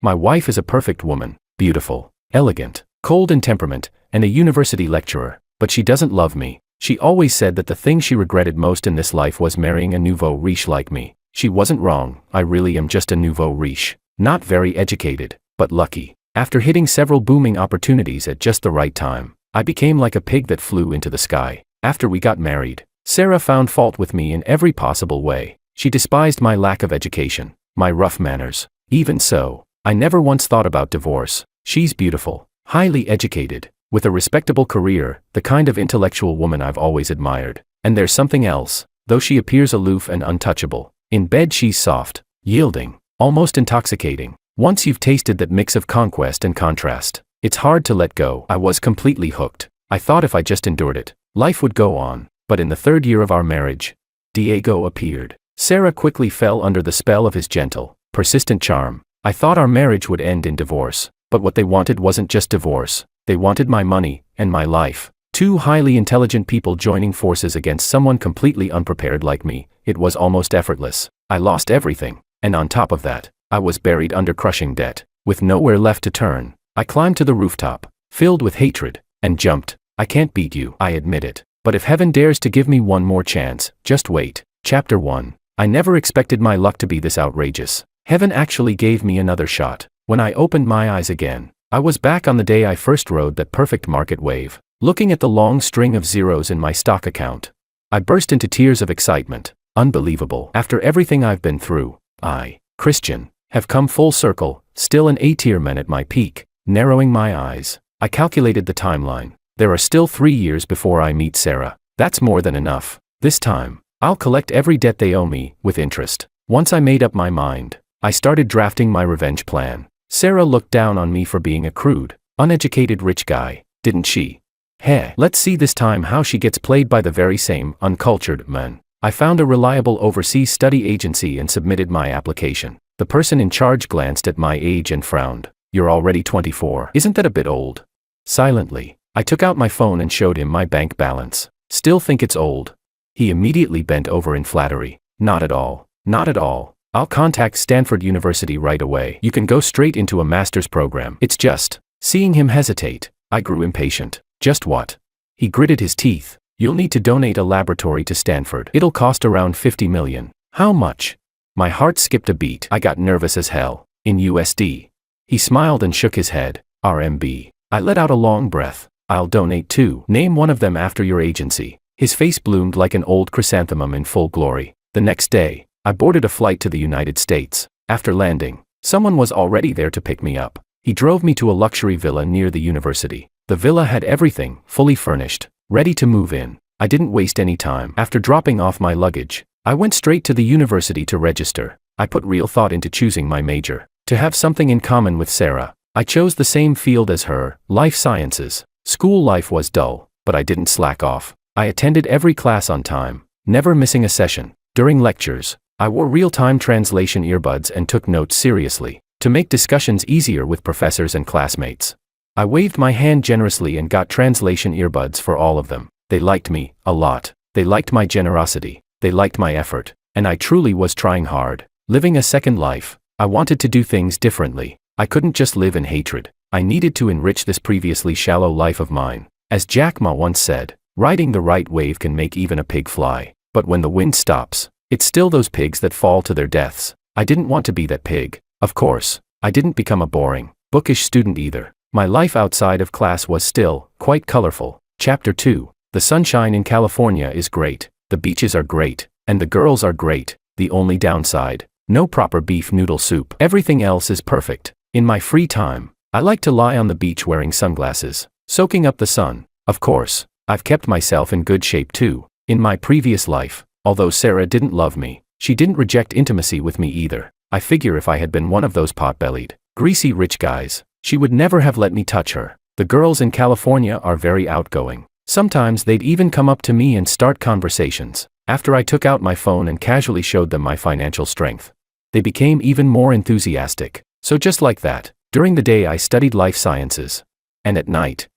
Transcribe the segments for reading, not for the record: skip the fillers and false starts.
My wife is a perfect woman, beautiful, elegant, cold in temperament, and a university lecturer, but she doesn't love me. She always said that the thing she regretted most in this life was marrying a nouveau riche like me. She wasn't wrong, I really am just a nouveau riche. Not very educated, but lucky. After hitting several booming opportunities at just the right time, I became like a pig that flew into the sky. After we got married, Sarah found fault with me in every possible way. She despised my lack of education, my rough manners. Even so, I never once thought about divorce. She's beautiful, highly educated, with a respectable career, the kind of intellectual woman I've always admired. And there's something else, though she appears aloof and untouchable. In bed she's soft, yielding, almost intoxicating. Once you've tasted that mix of conquest and contrast, it's hard to let go. I was completely hooked. I thought if I just endured it, life would go on. But in the 3rd year of our marriage, Diego appeared. Sarah quickly fell under the spell of his gentle, persistent charm. I thought our marriage would end in divorce, but what they wanted wasn't just divorce. They wanted my money and my life. 2 highly intelligent people joining forces against someone completely unprepared like me. It was almost effortless. I lost everything, and on top of that, I was buried under crushing debt. With nowhere left to turn, I climbed to the rooftop, filled with hatred, and jumped. I can't beat you, I admit it. But if heaven dares to give me one more chance, just wait. Chapter 1. I never expected my luck to be this outrageous. Heaven actually gave me another shot. When I opened my eyes again, I was back on the day I first rode that perfect market wave, looking at the long string of zeros in my stock account. I burst into tears of excitement. Unbelievable. After everything I've been through, I, Christian, have come full circle, still an A-tier man at my peak. Narrowing my eyes, I calculated the timeline. There are still 3 years before I meet Sarah. That's more than enough. This time, I'll collect every debt they owe me, with interest. Once I made up my mind, I started drafting my revenge plan. Sarah looked down on me for being a crude, uneducated rich guy, didn't she? Heh, let's see this time how she gets played by the very same uncultured man. I found a reliable overseas study agency and submitted my application. The person in charge glanced at my age and frowned. You're already 24. Isn't that a bit old? Silently, I took out my phone and showed him my bank balance. Still think it's old? He immediately bent over in flattery. Not at all. Not at all. I'll contact Stanford University right away. You can go straight into a master's program. It's just. Seeing him hesitate, I grew impatient. Just what? He gritted his teeth. You'll need to donate a laboratory to Stanford. It'll cost around $50 million. How much? My heart skipped a beat. I got nervous as hell. In USD. He smiled and shook his head. RMB. I let out a long breath. I'll donate 2. Name one of them after your agency. His face bloomed like an old chrysanthemum in full glory. The next day, I boarded a flight to the United States. After landing, someone was already there to pick me up. He drove me to a luxury villa near the university. The villa had everything, fully furnished, ready to move in. I didn't waste any time. After dropping off my luggage, I went straight to the university to register. I put real thought into choosing my major. To have something in common with Sarah, I chose the same field as her, life sciences. School life was dull, but I didn't slack off. I attended every class on time, never missing a session. During lectures, I wore real-time translation earbuds and took notes seriously, to make discussions easier with professors and classmates. I waved my hand generously and got translation earbuds for all of them. They liked me, a lot. They liked my generosity. They liked my effort. And I truly was trying hard. Living a second life. I wanted to do things differently. I couldn't just live in hatred. I needed to enrich this previously shallow life of mine. As Jack Ma once said, riding the right wave can make even a pig fly. But when the wind stops, it's still those pigs that fall to their deaths. I didn't want to be that pig. Of course, I didn't become a boring, bookish student either. My life outside of class was still quite colorful. Chapter 2. The sunshine in California is great. The beaches are great. And the girls are great. The only downside, no proper beef noodle soup. Everything else is perfect. In my free time, I like to lie on the beach wearing sunglasses, soaking up the sun. Of course, I've kept myself in good shape too. In my previous life, although Sarah didn't love me, she didn't reject intimacy with me either. I figure if I had been one of those pot-bellied, greasy rich guys, she would never have let me touch her. The girls in California are very outgoing. Sometimes they'd even come up to me and start conversations. After I took out my phone and casually showed them my financial strength, they became even more enthusiastic. So just like that, during the day I studied life sciences. And at night,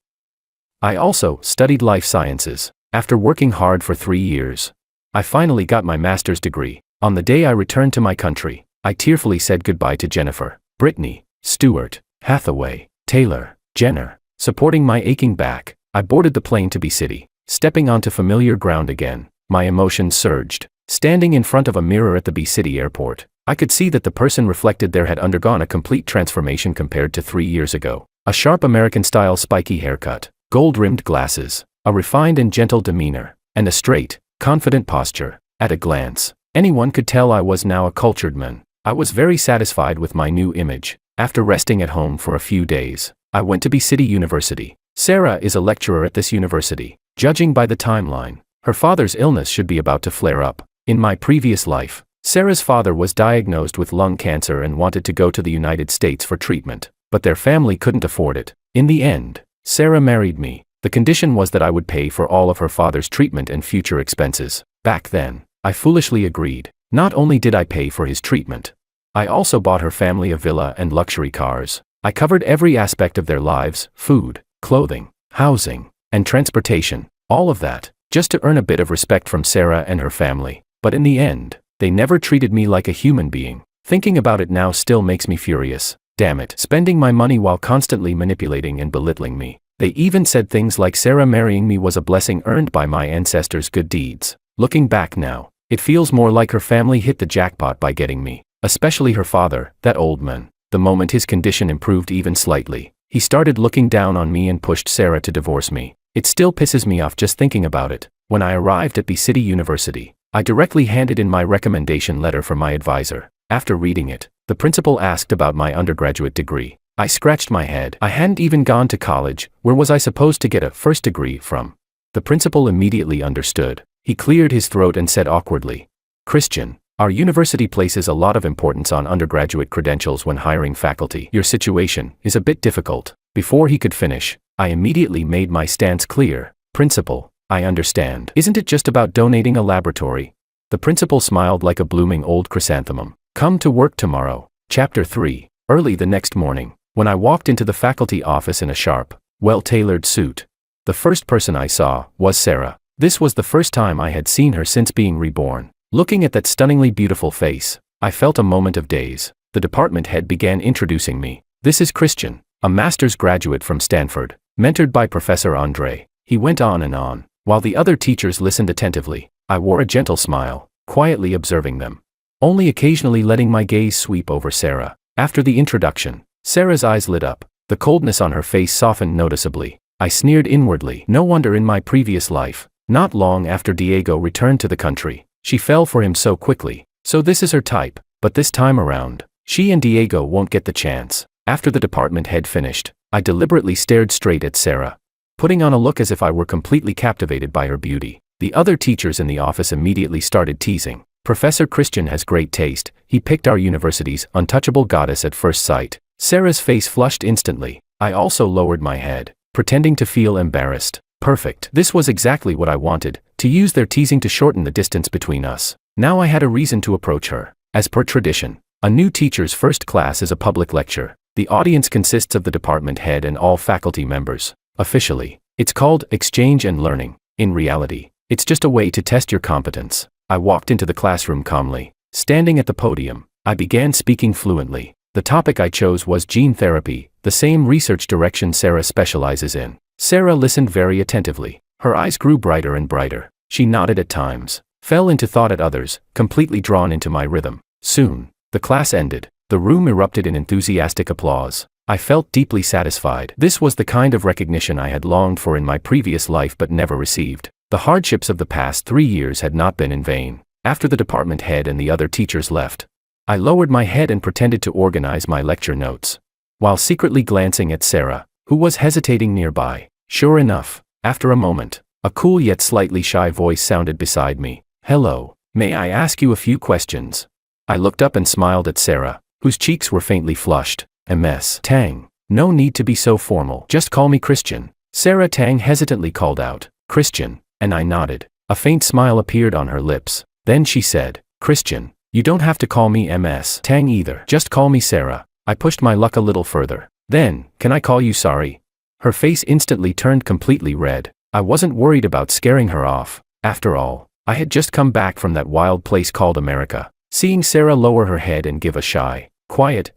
I also studied life sciences. After working hard for 3 years, I finally got my master's degree. On the day I returned to my country, I tearfully said goodbye to Jennifer. Brittany, Stewart, Hathaway, Taylor, Jenner. Supporting my aching back, I boarded the plane to B-City. Stepping onto familiar ground again, my emotions surged. Standing in front of a mirror at the B-City airport, I could see that the person reflected there had undergone a complete transformation compared to 3 years ago. A sharp American-style spiky haircut, gold-rimmed glasses, a refined and gentle demeanor, and a straight, confident posture. At a glance, anyone could tell I was now a cultured man. I was very satisfied with my new image. After resting at home for a few days, I went to B-City University. Sarah is a lecturer at this university. Judging by the timeline, her father's illness should be about to flare up. In my previous life, Sarah's father was diagnosed with lung cancer and wanted to go to the United States for treatment, but their family couldn't afford it. In the end, Sarah married me. The condition was that I would pay for all of her father's treatment and future expenses. Back then, I foolishly agreed. Not only did I pay for his treatment, I also bought her family a villa and luxury cars. I covered every aspect of their lives: food, clothing, housing, and transportation. All of that, just to earn a bit of respect from Sarah and her family. But in the end, they never treated me like a human being. Thinking about it now still makes me furious. Damn it. Spending my money while constantly manipulating and belittling me. They even said things like Sarah marrying me was a blessing earned by my ancestors' good deeds. Looking back now, it feels more like her family hit the jackpot by getting me. Especially her father, that old man. The moment his condition improved even slightly, he started looking down on me and pushed Sarah to divorce me. It still pisses me off just thinking about it. When I arrived at B-City University, I directly handed in my recommendation letter for my advisor. After reading it, the principal asked about my undergraduate degree. I scratched my head. I hadn't even gone to college. Where was I supposed to get a first degree from? The principal immediately understood. He cleared his throat and said awkwardly, "Christian, our university places a lot of importance on undergraduate credentials when hiring faculty. Your situation is a bit difficult." Before he could finish, I immediately made my stance clear. "Principal, I understand. Isn't it just about donating a laboratory?" The principal smiled like a blooming old chrysanthemum. "Come to work tomorrow." Chapter 3. Early the next morning, when I walked into the faculty office in a sharp, well-tailored suit, the first person I saw was Sarah. This was the first time I had seen her since being reborn. Looking at that stunningly beautiful face, I felt a moment of daze. The department head began introducing me. "This is Christian, a master's graduate from Stanford, mentored by Professor Andre." He went on and on, while the other teachers listened attentively. I wore a gentle smile, quietly observing them, only occasionally letting my gaze sweep over Sarah. After the introduction, Sarah's eyes lit up. The coldness on her face softened noticeably. I sneered inwardly. No wonder in my previous life, not long after Diego returned to the country, she fell for him so quickly. So this is her type, but this time around, she and Diego won't get the chance. After the department head finished, I deliberately stared straight at Sarah, putting on a look as if I were completely captivated by her beauty. The other teachers in the office immediately started teasing. "Professor Christian has great taste. He picked our university's untouchable goddess at first sight." Sarah's face flushed instantly. I also lowered my head, pretending to feel embarrassed. Perfect. This was exactly what I wanted, to use their teasing to shorten the distance between us. Now I had a reason to approach her. As per tradition, a new teacher's first class is a public lecture. The audience consists of the department head and all faculty members. Officially, it's called Exchange and Learning. In reality, it's just a way to test your competence. I walked into the classroom calmly. Standing at the podium, I began speaking fluently. The topic I chose was gene therapy, the same research direction Sarah specializes in. Sarah listened very attentively. Her eyes grew brighter and brighter. She nodded at times, fell into thought at others, completely drawn into my rhythm. Soon, the class ended. The room erupted in enthusiastic applause. I felt deeply satisfied. This was the kind of recognition I had longed for in my previous life but never received. The hardships of the past 3 years had not been in vain. After the department head and the other teachers left, I lowered my head and pretended to organize my lecture notes, while secretly glancing at Sarah, who was hesitating nearby. Sure enough, after a moment, a cool yet slightly shy voice sounded beside me. "Hello, may I ask you a few questions?" I looked up and smiled at Sarah, whose cheeks were faintly flushed. "Ms. Tang, no need to be so formal. Just call me Christian." Sarah Tang hesitantly called out, "Christian," and I nodded. A faint smile appeared on her lips. Then she said, "Christian, you don't have to call me Ms. Tang either. Just call me Sarah." I pushed my luck a little further. "Then, can I call you Sorry?" Her face instantly turned completely red. I wasn't worried about scaring her off. After all, I had just come back from that wild place called America. Seeing Sarah lower her head and give a shy, quiet,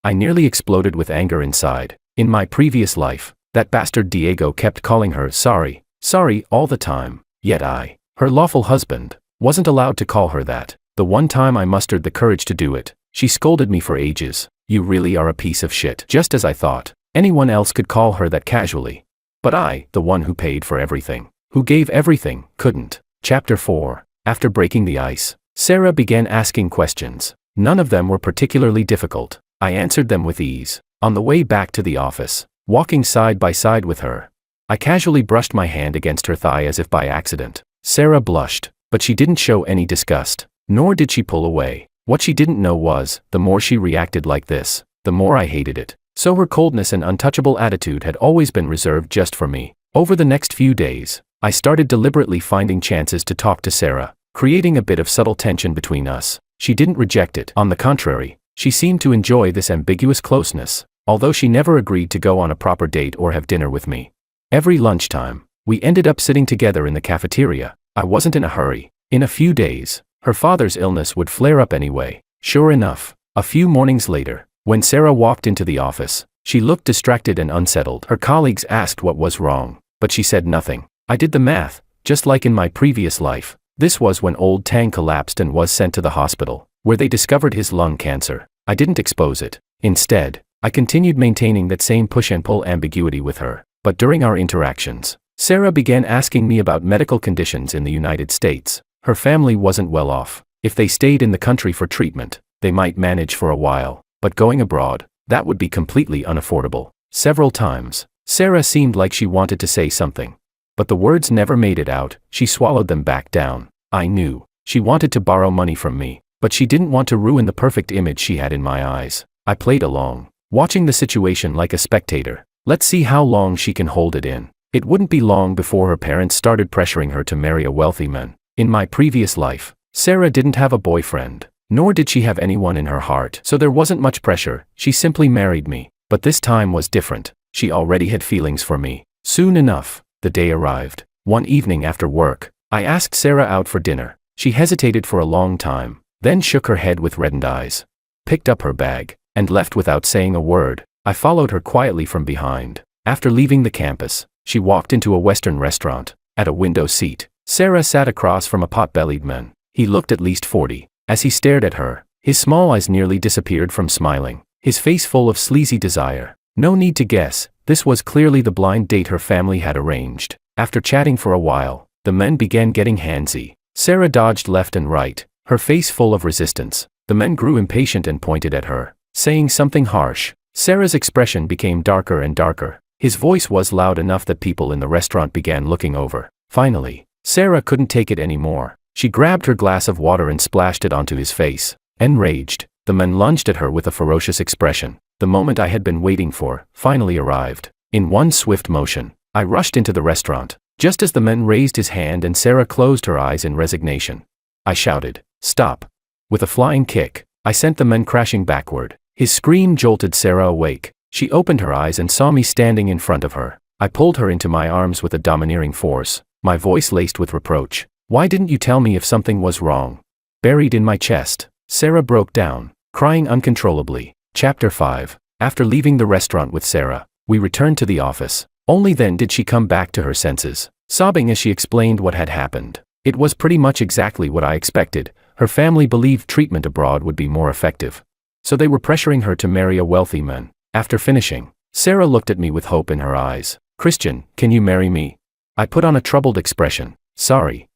I nearly exploded with anger inside. In my previous life, that bastard Diego kept calling her sorry, sorry all the time. Yet I, her lawful husband, wasn't allowed to call her that. The one time I mustered the courage to do it, she scolded me for ages. You really are a piece of shit. Just as I thought. Anyone else could call her that casually. But I, the one who paid for everything, who gave everything, couldn't. Chapter 4. After breaking the ice, Sarah began asking questions. None of them were particularly difficult. I answered them with ease. On the way back to the office, walking side by side with her, I casually brushed my hand against her thigh as if by accident. Sarah blushed, but she didn't show any disgust, nor did she pull away. What she didn't know was, the more she reacted like this, the more I hated it. So her coldness and untouchable attitude had always been reserved just for me. Over the next few days, I started deliberately finding chances to talk to Sarah, creating a bit of subtle tension between us. She didn't reject it. On the contrary, she seemed to enjoy this ambiguous closeness, although she never agreed to go on a proper date or have dinner with me. Every lunchtime, we ended up sitting together in the cafeteria. I wasn't in a hurry. In a few days, her father's illness would flare up anyway. Sure enough, a few mornings later, when Sarah walked into the office, she looked distracted and unsettled. Her colleagues asked what was wrong, but she said nothing. I did the math, just like in my previous life. This was when old Tang collapsed and was sent to the hospital, where they discovered his lung cancer. I didn't expose it. Instead, I continued maintaining that same push and pull ambiguity with her. But during our interactions, Sarah began asking me about medical conditions in the United States. Her family wasn't well off. If they stayed in the country for treatment, they might manage for a while. But going abroad, that would be completely unaffordable. Several times, Sarah seemed like she wanted to say something, but the words never made it out. She swallowed them back down. I knew she wanted to borrow money from me, but she didn't want to ruin the perfect image she had in my eyes. I played along, watching the situation like a spectator. Let's see how long she can hold it in. It wouldn't be long before her parents started pressuring her to marry a wealthy man. In my previous life, Sarah didn't have a boyfriend, nor did she have anyone in her heart, so there wasn't much pressure. She simply married me. But this time was different. She already had feelings for me. Soon enough, the day arrived. One evening after work, I asked Sarah out for dinner. She hesitated for a long time, then shook her head with reddened eyes, picked up her bag, and left without saying a word. I followed her quietly from behind. After leaving the campus, she walked into a Western restaurant. At a window seat, Sarah sat across from a pot-bellied man. He looked at least 40. As he stared at her, his small eyes nearly disappeared from smiling, his face full of sleazy desire. No need to guess, this was clearly the blind date her family had arranged. After chatting for a while, the men began getting handsy. Sarah dodged left and right, her face full of resistance. The men grew impatient and pointed at her, saying something harsh. Sarah's expression became darker and darker. His voice was loud enough that people in the restaurant began looking over. Finally, Sarah couldn't take it anymore. She grabbed her glass of water and splashed it onto his face. Enraged, the men lunged at her with a ferocious expression. The moment I had been waiting for finally arrived. In one swift motion, I rushed into the restaurant, just as the men raised his hand and Sarah closed her eyes in resignation. I shouted, "Stop!" With a flying kick, I sent the men crashing backward. His scream jolted Sarah awake. She opened her eyes and saw me standing in front of her. I pulled her into my arms with a domineering force, my voice laced with reproach. "Why didn't you tell me if something was wrong?" Buried in my chest, Sarah broke down, crying uncontrollably. Chapter 5. After leaving the restaurant with Sarah, we returned to the office. Only then did she come back to her senses, sobbing as she explained what had happened. It was pretty much exactly what I expected. Her family believed treatment abroad would be more effective, so they were pressuring her to marry a wealthy man. After finishing, Sarah looked at me with hope in her eyes. "Christian, can you marry me?" I put on a troubled expression. "Sorry.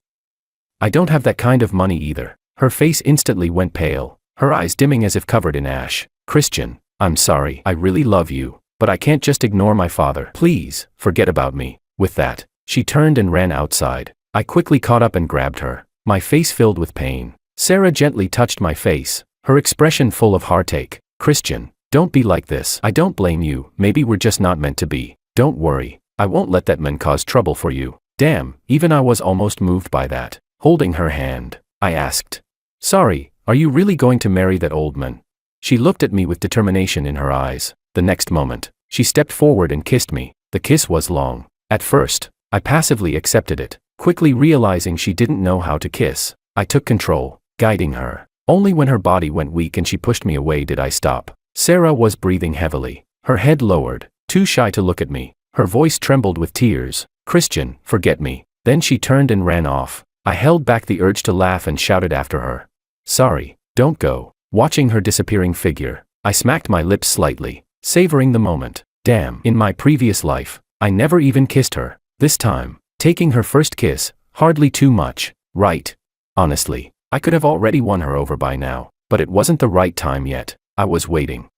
I don't have that kind of money either." Her face instantly went pale, her eyes dimming as if covered in ash. "Christian, I'm sorry. I really love you, but I can't just ignore my father. Please, forget about me." With that, she turned and ran outside. I quickly caught up and grabbed her, my face filled with pain. Sarah gently touched my face, her expression full of heartache. "Christian, don't be like this. I don't blame you. Maybe we're just not meant to be. Don't worry. I won't let that man cause trouble for you." Damn, even I was almost moved by that. Holding her hand, I asked, "Sorry, are you really going to marry that old man?" She looked at me with determination in her eyes. The next moment, she stepped forward and kissed me. The kiss was long. At first, I passively accepted it, quickly realizing she didn't know how to kiss. I took control, guiding her. Only when her body went weak and she pushed me away did I stop. Sarah was breathing heavily, her head lowered, too shy to look at me. Her voice trembled with tears. "Christian, forget me." Then she turned and ran off. I held back the urge to laugh and shouted after her, "Sorry, don't go." Watching her disappearing figure, I smacked my lips slightly, savoring the moment. Damn, in my previous life, I never even kissed her. This time, taking her first kiss, hardly too much, right? Honestly, I could have already won her over by now, but it wasn't the right time yet. I was waiting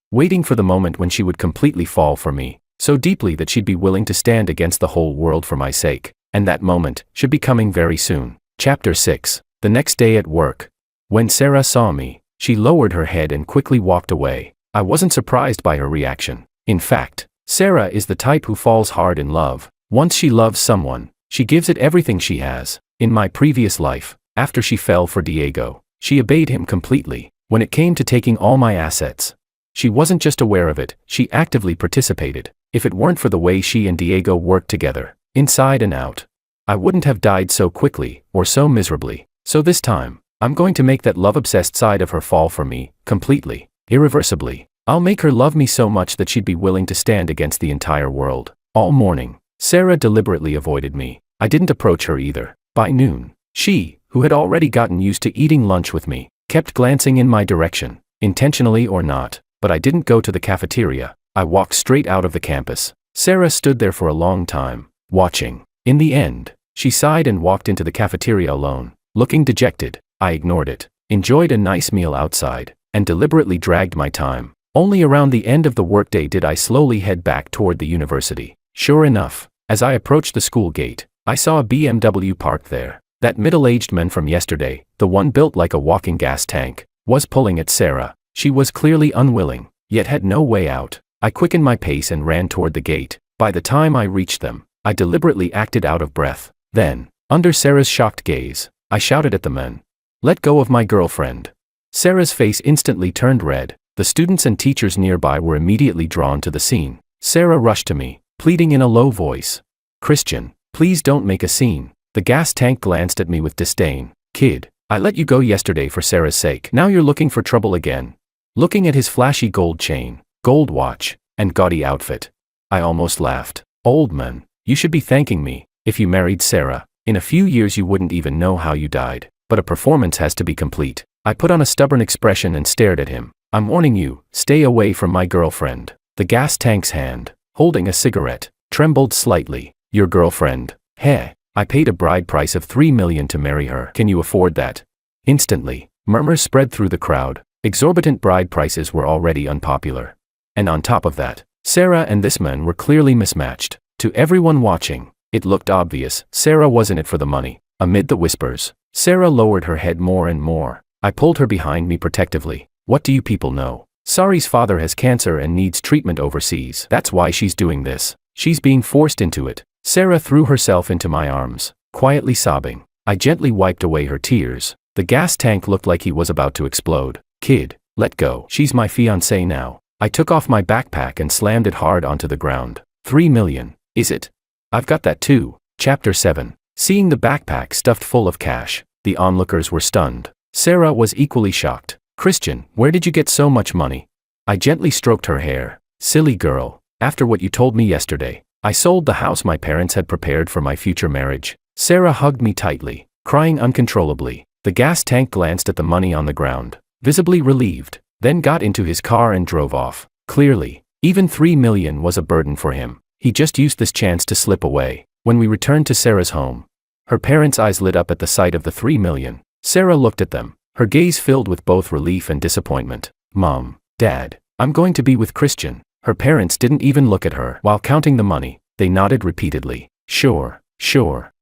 for the moment when she would completely fall for me, so deeply that she'd be willing to stand against the whole world for my sake, and that moment should be coming very soon. Chapter 6. The next day at work. When Sarah saw me, she lowered her head and quickly walked away. I wasn't surprised by her reaction. In fact, Sarah is the type who falls hard in love. Once she loves someone, she gives it everything she has. In my previous life, after she fell for Diego, she obeyed him completely. When it came to taking all my assets, she wasn't just aware of it, she actively participated. If it weren't for the way she and Diego worked together, inside and out, I wouldn't have died so quickly, or so miserably. So this time, I'm going to make that love-obsessed side of her fall for me, completely, irreversibly. I'll make her love me so much that she'd be willing to stand against the entire world. All morning, Sarah deliberately avoided me. I didn't approach her either. By noon, she, who had already gotten used to eating lunch with me, kept glancing in my direction, intentionally or not, but I didn't go to the cafeteria. I walked straight out of the campus. Sarah stood there for a long time, watching. In the end, she sighed and walked into the cafeteria alone, looking dejected. I ignored it, enjoyed a nice meal outside, and deliberately dragged my time. Only around the end of the workday did I slowly head back toward the university. Sure enough, as I approached the school gate, I saw a BMW parked there. That middle-aged man from yesterday, the one built like a walking gas tank, was pulling at Sarah. She was clearly unwilling, yet had no way out. I quickened my pace and ran toward the gate. By the time I reached them, I deliberately acted out of breath. Then, under Sarah's shocked gaze, I shouted at the man, "Let go of my girlfriend." Sarah's face instantly turned red. The students and teachers nearby were immediately drawn to the scene. Sarah rushed to me, pleading in a low voice, "Christian, please don't make a scene." The gas tank glanced at me with disdain. "Kid, I let you go yesterday for Sarah's sake. Now you're looking for trouble again." Looking at his flashy gold chain, gold watch, and gaudy outfit, I almost laughed. "Old man, you should be thanking me. If you married Sarah, in a few years you wouldn't even know how you died. But a performance has to be complete." I put on a stubborn expression and stared at him. "I'm warning you, stay away from my girlfriend." The gas tank's hand, holding a cigarette, trembled slightly. "Your girlfriend? Heh. I paid a bride price of $3 million to marry her. Can you afford that?" Instantly, murmurs spread through the crowd. Exorbitant bride prices were already unpopular. And on top of that, Sarah and this man were clearly mismatched. To everyone watching, it looked obvious. Sarah was in it for the money. Amid the whispers, Sarah lowered her head more and more. I pulled her behind me protectively. "What do you people know? Sari's father has cancer and needs treatment overseas. That's why she's doing this. She's being forced into it." Sarah threw herself into my arms, quietly sobbing. I gently wiped away her tears. The gas tank looked like he was about to explode. "Kid, let go. She's my fiancée now." I took off my backpack and slammed it hard onto the ground. $3 million, is it? I've got that too. Chapter 7. Seeing the backpack stuffed full of cash, the onlookers were stunned. Sarah was equally shocked. "Christian, where did you get so much money?" I gently stroked her hair. "Silly girl, after what you told me yesterday, I sold the house my parents had prepared for my future marriage." Sarah hugged me tightly, crying uncontrollably. The gas tank glanced at the money on the ground, visibly relieved, then got into his car and drove off. Clearly, even $3 million was a burden for him. He just used this chance to slip away. When we returned to Sarah's home, her parents' eyes lit up at the sight of the $3 million. Sarah looked at them, her gaze filled with both relief and disappointment. "Mom, Dad, I'm going to be with Christian." Her parents didn't even look at her. While counting the money, they nodded repeatedly. Sure.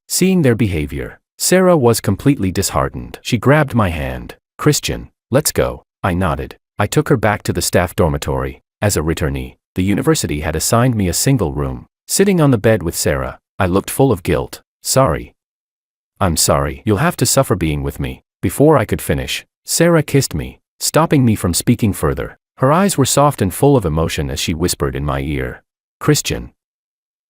Seeing their behavior, Sarah was completely disheartened. She grabbed my hand. "Christian, let's go." I nodded. I took her back to the staff dormitory. As a returnee, the university had assigned me a single room. Sitting on the bed with Sarah, I looked full of guilt. "Sorry." "I'm sorry. You'll have to suffer being with me." Before I could finish, Sarah kissed me, stopping me from speaking further. Her eyes were soft and full of emotion as she whispered in my ear, "Christian,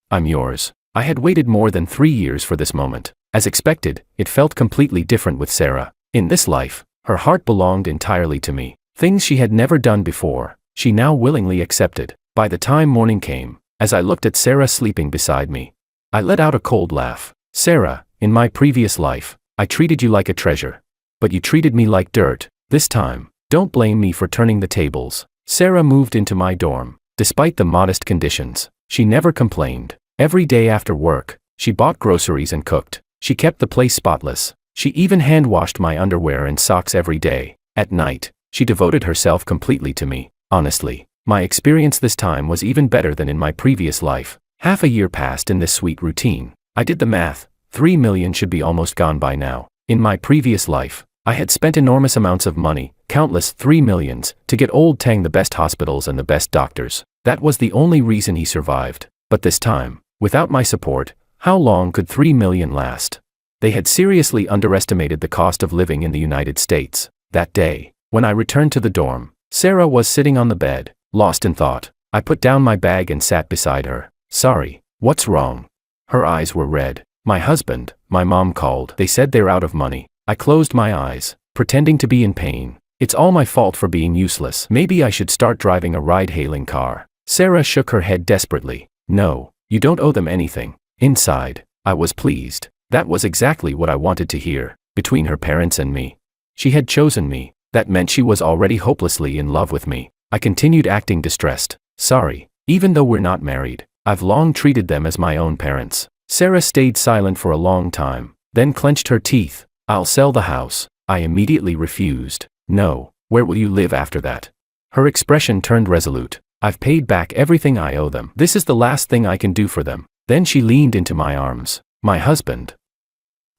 I'm yours." I had waited more than 3 years for this moment. As expected, it felt completely different with Sarah. In this life, her heart belonged entirely to me. Things she had never done before, she now willingly accepted. By the time morning came, as I looked at Sarah sleeping beside me, I let out a cold laugh. Sarah, in my previous life, I treated you like a treasure. But you treated me like dirt. This time, don't blame me for turning the tables. Sarah moved into my dorm. Despite the modest conditions, she never complained. Every day after work, she bought groceries and cooked. She kept the place spotless. She even hand-washed my underwear and socks every day. At night, she devoted herself completely to me. Honestly, my experience this time was even better than in my previous life. Half a year passed in this sweet routine. I did the math. 3 million should be almost gone by now. In my previous life, I had spent enormous amounts of money, countless 3 millions, to get old Tang the best hospitals and the best doctors. That was the only reason he survived. But this time, without my support, how long could 3 million last? They had seriously underestimated the cost of living in the United States. That day, when I returned to the dorm, Sarah was sitting on the bed, lost in thought. I put down my bag and sat beside her. Sorry, what's wrong? Her eyes were red. My husband, my mom called. They said they're out of money. I closed my eyes, pretending to be in pain. It's all my fault for being useless. Maybe I should start driving a ride-hailing car. Sarah shook her head desperately. No, you don't owe them anything. Inside, I was pleased. That was exactly what I wanted to hear. Between her parents and me, she had chosen me. That meant she was already hopelessly in love with me. I continued acting distressed. Sorry, even though we're not married, I've long treated them as my own parents. Sarah stayed silent for a long time, then clenched her teeth. I'll sell the house. I immediately refused. No, where will you live after that? Her expression turned resolute. I've paid back everything I owe them. This is the last thing I can do for them. Then she leaned into my arms. My husband.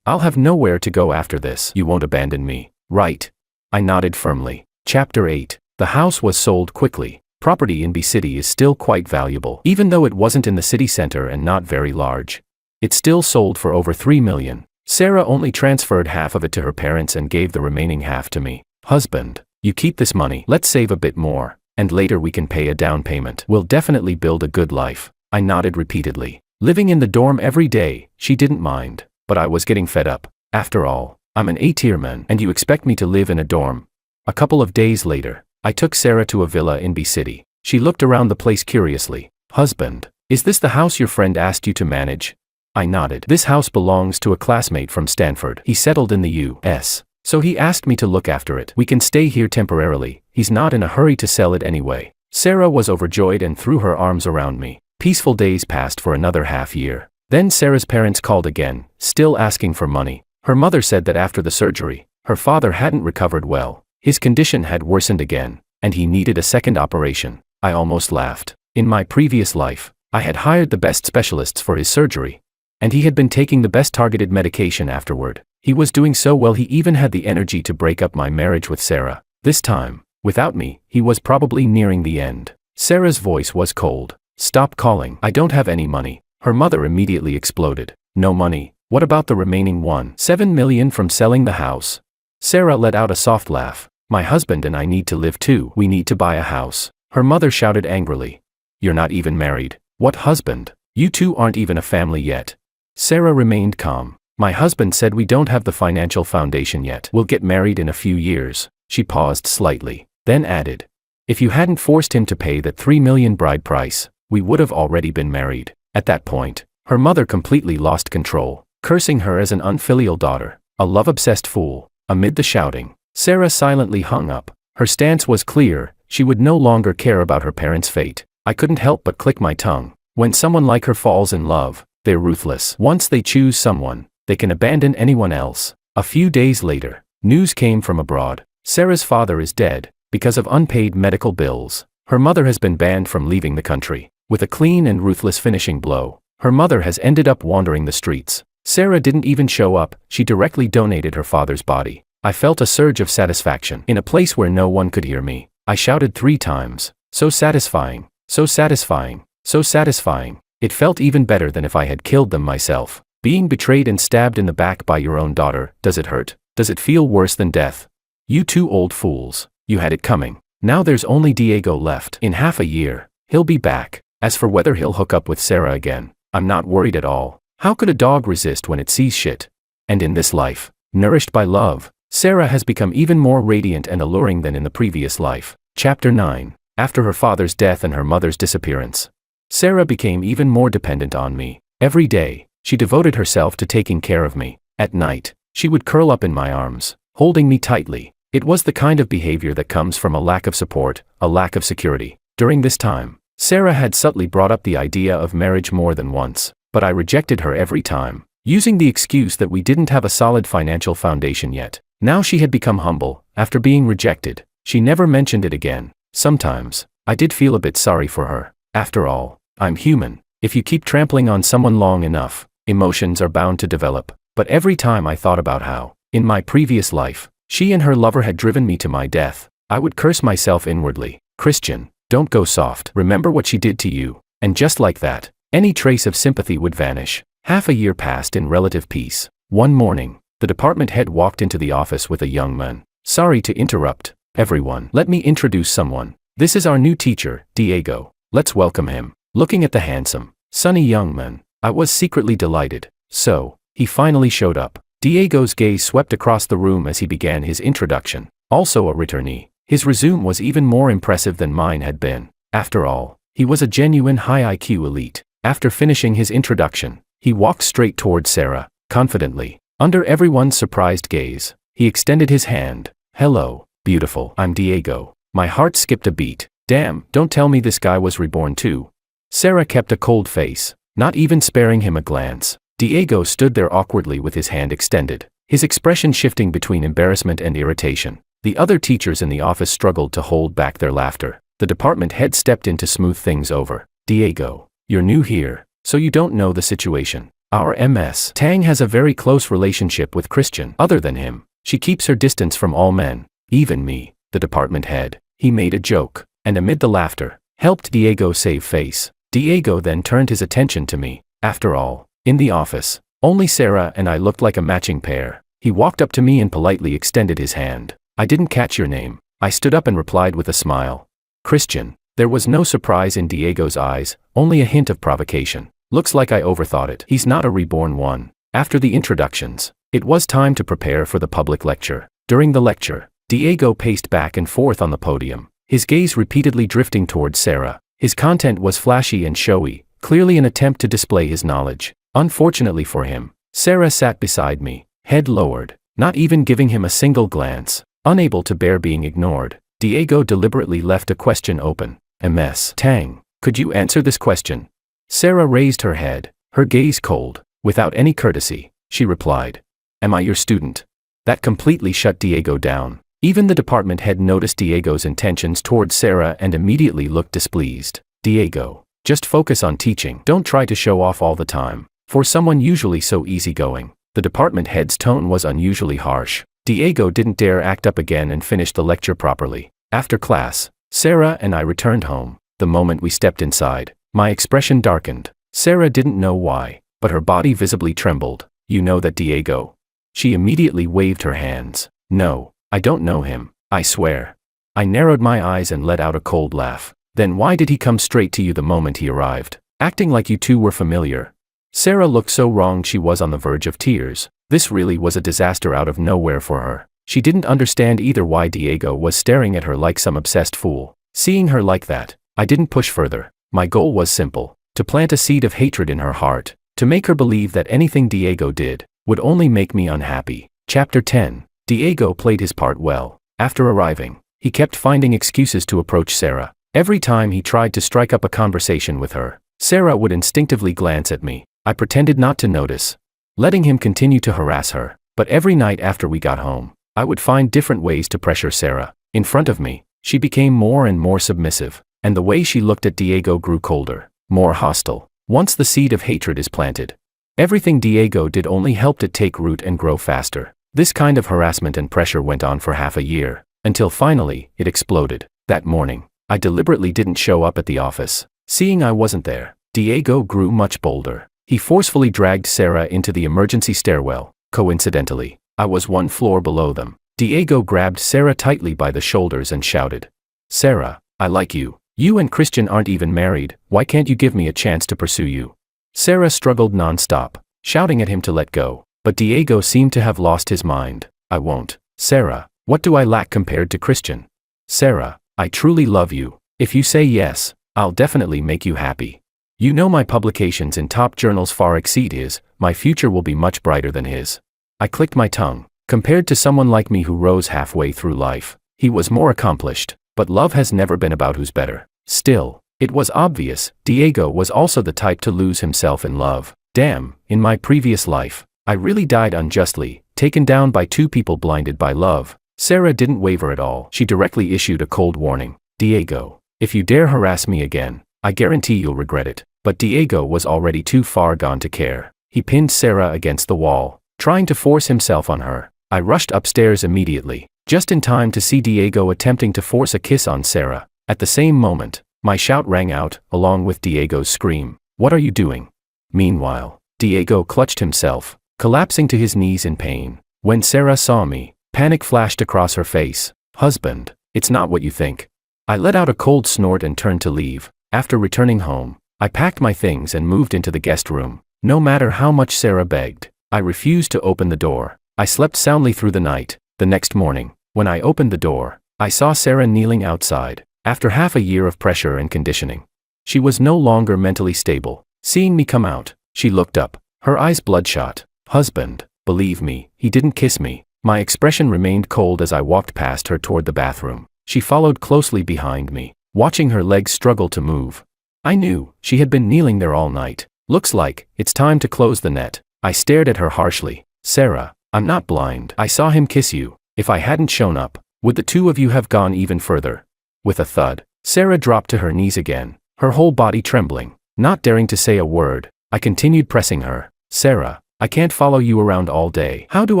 I'll have nowhere to go after this. You won't abandon me, right? I nodded firmly. Chapter 8. The house was sold quickly. Property in B City is still quite valuable. Even though it wasn't in the city center and not very large, it still sold for over 3 million. Sarah only transferred half of it to her parents and gave the remaining half to me. Husband, you keep this money. Let's save a bit more, and later we can pay a down payment. We'll definitely build a good life. I nodded repeatedly. Living in the dorm every day, she didn't mind, but I was getting fed up. After all, I'm an A-tier man, and you expect me to live in a dorm. A couple of days later, I took Sarah to a villa in B City. She looked around the place curiously. Husband, is this the house your friend asked you to manage? I nodded. This house belongs to a classmate from Stanford. He settled in the US, so he asked me to look after it. We can stay here temporarily. He's not in a hurry to sell it anyway. Sarah was overjoyed and threw her arms around me. Peaceful days passed for another half year. Then Sarah's parents called again, still asking for money. Her mother said that after the surgery, her father hadn't recovered well. His condition had worsened again, and he needed a second operation. I almost laughed. In my previous life, I had hired the best specialists for his surgery, and he had been taking the best targeted medication afterward. He was doing so well he even had the energy to break up my marriage with Sarah. This time, without me, he was probably nearing the end. Sarah's voice was cold. Stop calling. I don't have any money. Her mother immediately exploded. No money? What about the remaining 1.7 million from selling the house? Sarah let out a soft laugh. My husband and I need to live too. We need to buy a house. Her mother shouted angrily. You're not even married. What husband? You two aren't even a family yet. Sarah remained calm. My husband said we don't have the financial foundation yet. We'll get married in a few years. She paused slightly, then added. If you hadn't forced him to pay that 3 million bride price, we would have already been married. At that point, her mother completely lost control, cursing her as an unfilial daughter, a love-obsessed fool. Amid the shouting, Sarah silently hung up. Her stance was clear. She would no longer care about her parents' fate. I couldn't help but click my tongue. When someone like her falls in love, they're ruthless. Once they choose someone, they can abandon anyone else. A few days later, news came from abroad. Sarah's father is dead because of unpaid medical bills. Her mother has been banned from leaving the country. With a clean and ruthless finishing blow, her mother has ended up wandering the streets. Sarah didn't even show up. She directly donated her father's body. I felt a surge of satisfaction. In a place where no one could hear me, I shouted 3 times. So satisfying, so satisfying, so satisfying. It felt even better than if I had killed them myself. Being betrayed and stabbed in the back by your own daughter, does it hurt? Does it feel worse than death? You two old fools, you had it coming. Now there's only Diego left. In half a year, he'll be back. As for whether he'll hook up with Sarah again, I'm not worried at all. How could a dog resist when it sees shit? And in this life, nourished by love, Sarah has become even more radiant and alluring than in the previous life. Chapter 9. After her father's death and her mother's disappearance, Sarah became even more dependent on me. Every day, she devoted herself to taking care of me. At night, she would curl up in my arms, holding me tightly. It was the kind of behavior that comes from a lack of support, a lack of security. During this time, Sarah had subtly brought up the idea of marriage more than once, but I rejected her every time, using the excuse that we didn't have a solid financial foundation yet. Now she had become humble. After being rejected, she never mentioned it again. Sometimes, I did feel a bit sorry for her. After all, I'm human. If you keep trampling on someone long enough, emotions are bound to develop. But every time I thought about how, in my previous life, she and her lover had driven me to my death, I would curse myself inwardly. Christian, don't go soft. Remember what she did to you. And just like that, any trace of sympathy would vanish. Half a year passed in relative peace. One morning, the department head walked into the office with a young man. Sorry to interrupt, everyone. Let me introduce someone. This is our new teacher, Diego. Let's welcome him. Looking at the handsome, sunny young man, I was secretly delighted. So, he finally showed up. Diego's gaze swept across the room as he began his introduction. Also a returnee, his resume was even more impressive than mine had been. After all, he was a genuine high IQ elite. After finishing his introduction, he walked straight toward Sarah, confidently. Under everyone's surprised gaze, he extended his hand. Hello, beautiful. I'm Diego. My heart skipped a beat. Damn, don't tell me this guy was reborn too. Sarah kept a cold face, not even sparing him a glance. Diego stood there awkwardly with his hand extended, his expression shifting between embarrassment and irritation. The other teachers in the office struggled to hold back their laughter. The department head stepped in to smooth things over. Diego, you're new here, so you don't know the situation. Our Ms. Tang has a very close relationship with Christian. Other than him, she keeps her distance from all men, even me, the department head. He made a joke, and amid the laughter, helped Diego save face. Diego then turned his attention to me. After all, in the office, only Sarah and I looked like a matching pair. He walked up to me and politely extended his hand. I didn't catch your name. I stood up and replied with a smile. Christian. There was no surprise in Diego's eyes, only a hint of provocation. Looks like I overthought it. He's not a reborn one. After the introductions, it was time to prepare for the public lecture. During the lecture, Diego paced back and forth on the podium, his gaze repeatedly drifting towards Sarah. His content was flashy and showy, clearly an attempt to display his knowledge. Unfortunately for him, Sarah sat beside me, head lowered, not even giving him a single glance. Unable to bear being ignored, Diego deliberately left a question open. Ms. Tang, could you answer this question? Sarah raised her head, her gaze cold. Without any courtesy, she replied. Am I your student? That completely shut Diego down. Even the department head noticed Diego's intentions towards Sarah and immediately looked displeased. Diego, just focus on teaching. Don't try to show off all the time. For someone usually so easygoing, the department head's tone was unusually harsh. Diego didn't dare act up again and finish the lecture properly. After class, Sarah and I returned home. The moment we stepped inside, my expression darkened. Sarah didn't know why, but her body visibly trembled. You know that Diego? She immediately waved her hands. No, I don't know him, I swear. I narrowed my eyes and let out a cold laugh. Then why did he come straight to you the moment he arrived, acting like you two were familiar? Sarah looked so wrong she was on the verge of tears. This really was a disaster out of nowhere for her. She didn't understand either why Diego was staring at her like some obsessed fool. Seeing her like that, I didn't push further. My goal was simple, to plant a seed of hatred in her heart, to make her believe that anything Diego did would only make me unhappy. Chapter 10. Diego played his part well. After arriving, he kept finding excuses to approach Sarah. Every time he tried to strike up a conversation with her, Sarah would instinctively glance at me. I pretended not to notice, letting him continue to harass her. But every night after we got home, I would find different ways to pressure Sarah. In front of me, she became more and more submissive, and the way she looked at Diego grew colder, more hostile. Once the seed of hatred is planted, everything Diego did only helped it take root and grow faster. This kind of harassment and pressure went on for half a year, until finally, it exploded. That morning, I deliberately didn't show up at the office. Seeing I wasn't there, Diego grew much bolder. He forcefully dragged Sarah into the emergency stairwell. Coincidentally, I was one floor below them. Diego grabbed Sarah tightly by the shoulders and shouted, Sarah, I like you. You and Christian aren't even married, why can't you give me a chance to pursue you? Sarah struggled non-stop, shouting at him to let go, but Diego seemed to have lost his mind. I won't. Sarah, what do I lack compared to Christian? Sarah, I truly love you. If you say yes, I'll definitely make you happy. You know my publications in top journals far exceed his, my future will be much brighter than his. I clicked my tongue. Compared to someone like me who rose halfway through life, he was more accomplished, but love has never been about who's better. Still, it was obvious, Diego was also the type to lose himself in love. Damn, in my previous life, I really died unjustly, taken down by two people blinded by love. Sarah didn't waver at all. She directly issued a cold warning. Diego, if you dare harass me again, I guarantee you'll regret it. But Diego was already too far gone to care. He pinned Sarah against the wall, trying to force himself on her. I rushed upstairs immediately, just in time to see Diego attempting to force a kiss on Sarah. At the same moment, my shout rang out, along with Diego's scream. What are you doing? Meanwhile, Diego clutched himself, collapsing to his knees in pain. When Sarah saw me, panic flashed across her face. Husband, it's not what you think. I let out a cold snort and turned to leave. After returning home, I packed my things and moved into the guest room. No matter how much Sarah begged, I refused to open the door. I slept soundly through the night. The next morning, when I opened the door, I saw Sarah kneeling outside. After half a year of pressure and conditioning, she was no longer mentally stable. Seeing me come out, she looked up, her eyes bloodshot. Husband, believe me, he didn't kiss me. My expression remained cold as I walked past her toward the bathroom. She followed closely behind me, watching her legs struggle to move. I knew she had been kneeling there all night. Looks like it's time to close the net. I stared at her harshly. Sarah, I'm not blind. I saw him kiss you. If I hadn't shown up, would the two of you have gone even further? With a thud, Sarah dropped to her knees again, her whole body trembling. Not daring to say a word, I continued pressing her. Sarah, I can't follow you around all day. How do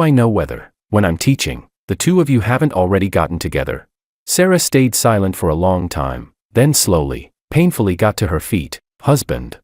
I know whether, when I'm teaching, the two of you haven't already gotten together? Sarah stayed silent for a long time, then slowly, painfully got to her feet. Husband,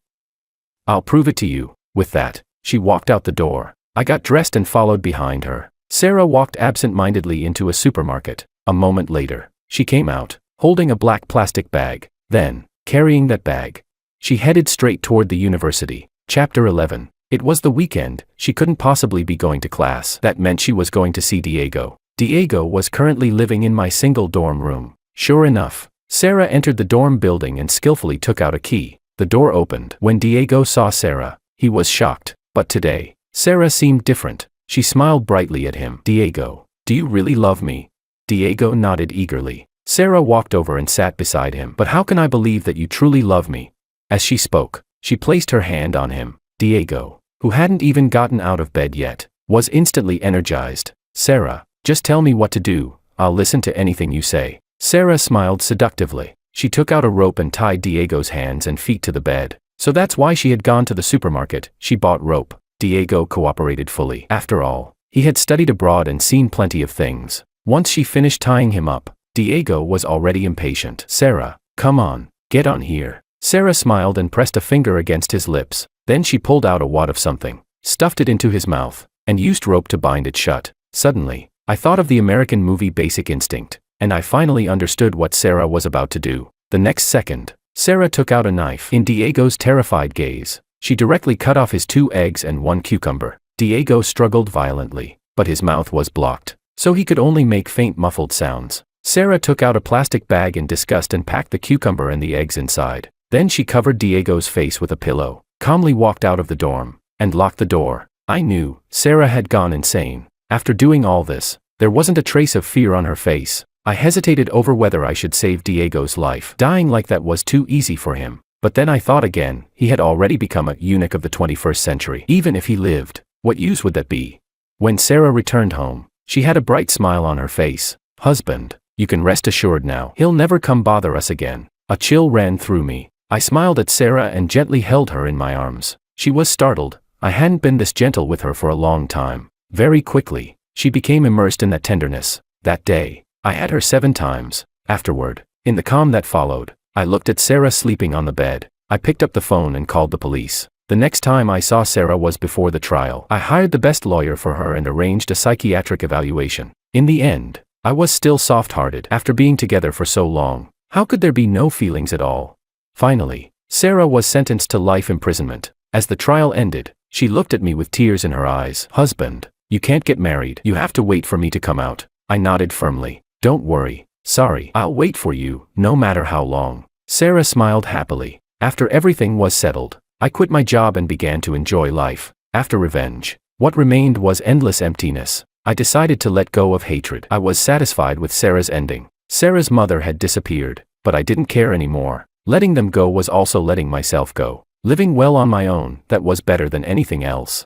I'll prove it to you. With that, she walked out the door. I got dressed and followed behind her. Sarah walked absent-mindedly into a supermarket. A moment later, she came out, holding a black plastic bag. Then, carrying that bag, she headed straight toward the university. Chapter 11. It was the weekend. She couldn't possibly be going to class. That meant she was going to see Diego. Diego was currently living in my single dorm room. Sure enough, Sarah entered the dorm building and skillfully took out a key. The door opened. When Diego saw Sarah, he was shocked. But today, Sarah seemed different. She smiled brightly at him. Diego, do you really love me? Diego nodded eagerly. Sarah walked over and sat beside him. But how can I believe that you truly love me? As she spoke, she placed her hand on him. Diego, who hadn't even gotten out of bed yet, was instantly energized. Sarah, just tell me what to do. I'll listen to anything you say. Sarah smiled seductively. She took out a rope and tied Diego's hands and feet to the bed. So that's why she had gone to the supermarket. She bought rope. Diego cooperated fully. After all, he had studied abroad and seen plenty of things. Once she finished tying him up, Diego was already impatient. Sarah, come on, get on here. Sarah smiled and pressed a finger against his lips. Then she pulled out a wad of something, stuffed it into his mouth, and used rope to bind it shut. Suddenly, I thought of the American movie Basic Instinct, and I finally understood what Sarah was about to do. The next second, Sarah took out a knife. In Diego's terrified gaze, she directly cut off his 2 eggs and 1 cucumber. Diego struggled violently, but his mouth was blocked, so he could only make faint muffled sounds. Sarah took out a plastic bag in disgust and packed the cucumber and the eggs inside. Then she covered Diego's face with a pillow, calmly walked out of the dorm, and locked the door. I knew Sarah had gone insane. After doing all this, there wasn't a trace of fear on her face. I hesitated over whether I should save Diego's life. Dying like that was too easy for him. But then I thought again, he had already become a eunuch of the 21st century. Even if he lived, what use would that be? When Sarah returned home, she had a bright smile on her face. Husband, you can rest assured now. He'll never come bother us again. A chill ran through me. I smiled at Sarah and gently held her in my arms. She was startled. I hadn't been this gentle with her for a long time. Very quickly, she became immersed in that tenderness. That day, I had her 7 times. Afterward, in the calm that followed, I looked at Sarah sleeping on the bed. I picked up the phone and called the police. The next time I saw Sarah was before the trial. I hired the best lawyer for her and arranged a psychiatric evaluation. In the end, I was still soft-hearted. After being together for so long, how could there be no feelings at all? Finally, Sarah was sentenced to life imprisonment. As the trial ended, she looked at me with tears in her eyes. Husband, you can't get married. You have to wait for me to come out. I nodded firmly. Don't worry, Sorry, I'll wait for you, no matter how long. Sarah smiled happily. After everything was settled, I quit my job and began to enjoy life. After revenge, what remained was endless emptiness. I decided to let go of hatred. I was satisfied with Sarah's ending. Sarah's mother had disappeared, but I didn't care anymore. Letting them go was also letting myself go. Living well on my own, that was better than anything else.